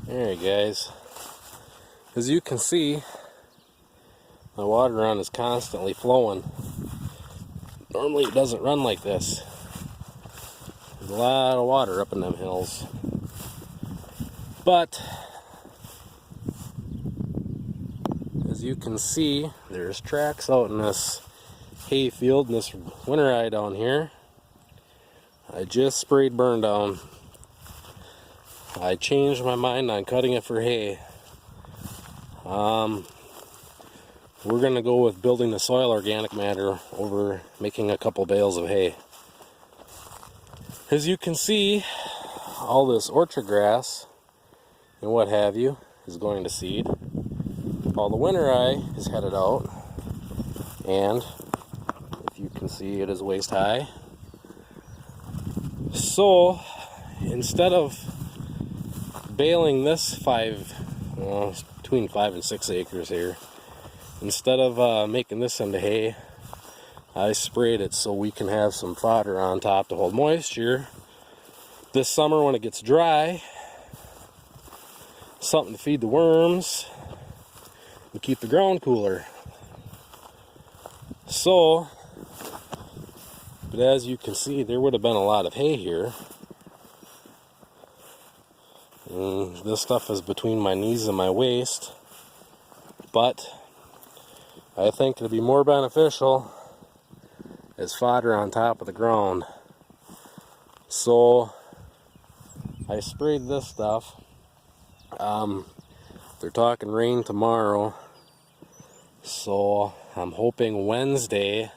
Alright guys, as you can see, my water run is constantly flowing. Normally it doesn't run like this. There's a lot of water up in them hills. But, as you can see, there's tracks out in this hay field and this winter eye down here. I just sprayed burn down. I changed my mind on cutting it for hay. We're going to go with building the soil organic matter over making a couple bales of hay. As you can see, all this orchard grass and what have you is going to seed. All the winter eye is headed out, and if you can see, it is waist high. So instead of baling this between 5 and 6 acres here, instead of making this into hay, I sprayed it so we can have some fodder on top to hold moisture this summer when it gets dry. Something to feed the worms and keep the ground cooler. So, but as you can see, there would have been a lot of hay here. And this stuff is between my knees and my waist, but I think it'll be more beneficial as fodder on top of the ground. So I sprayed this stuff. They're talking rain tomorrow, so I'm hoping Wednesday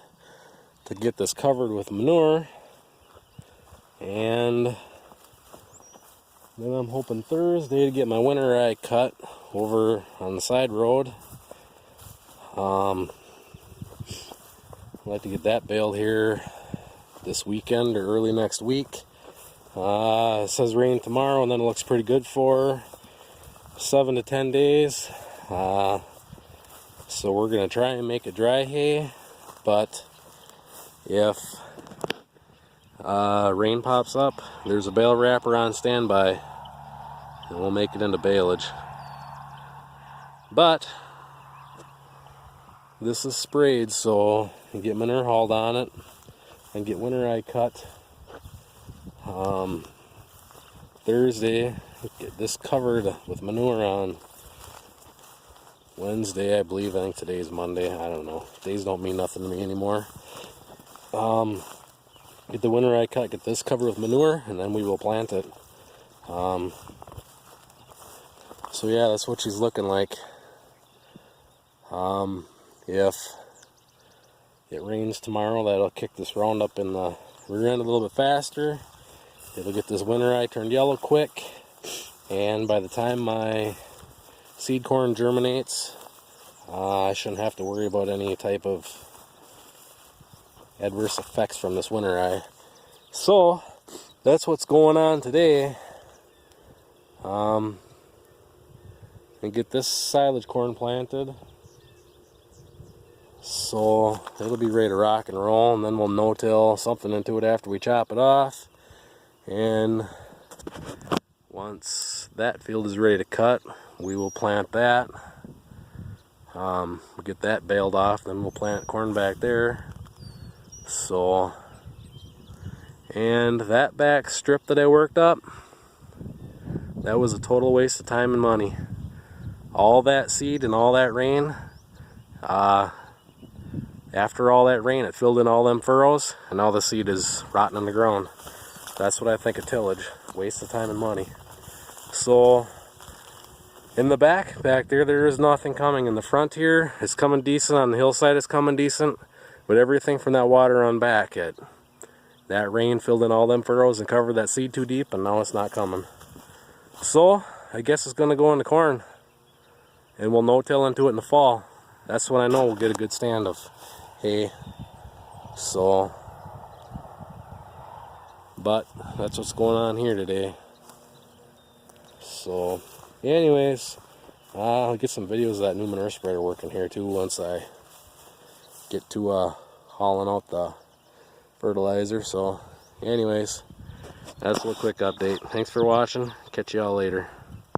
to get this covered with manure, and then I'm hoping Thursday to get my winter eye cut over on the side road. I'd like to get that baled here this weekend or early next week. It says rain tomorrow, and then it looks pretty good for 7 to 10 days. So we're going to try and make it dry hay, but if rain pops up, there's a bale wrapper on standby, and we'll make it into baleage. But this is sprayed, so you get manure hauled on it and get winter eye cut. Thursday, get this covered with manure on Wednesday, I believe. I think today's Monday. I don't know. Days don't mean nothing to me anymore. Get the winter eye cut, get this covered with manure, and then we will plant it. So yeah, that's what she's looking like. If it rains tomorrow, that'll kick this Roundup in the rear end a little bit faster. It'll get this winter eye turned yellow quick, and by the time my seed corn germinates, I shouldn't have to worry about any type of adverse effects from this winter eye. So that's what's going on today. And get this silage corn planted, so it'll be ready to rock and roll, and then we'll no-till something into it after we chop it off. And once that field is ready to cut, we will plant that. We'll get that baled off, then we'll plant corn back there. So, and that back strip that I worked up, that was a total waste of time and money. All that seed and all that rain, after all that rain, it filled in all them furrows, and all the seed is rotting in the ground. That's what I think of tillage. Waste of time and money. So, in the back there is nothing coming. In the front here, it's coming decent. On the hillside, it's coming decent. But everything from that water on back, that rain filled in all them furrows and covered that seed too deep, and now it's not coming. So, I guess it's going to go into corn, and we'll no-till into it in the fall. That's when I know we'll get a good stand of hay. So, but that's what's going on here today. So, anyways, I'll get some videos of that new manure spreader working here too once I get to hauling out the fertilizer. So anyways, that's a little quick update. Thanks for watching. Catch y'all later.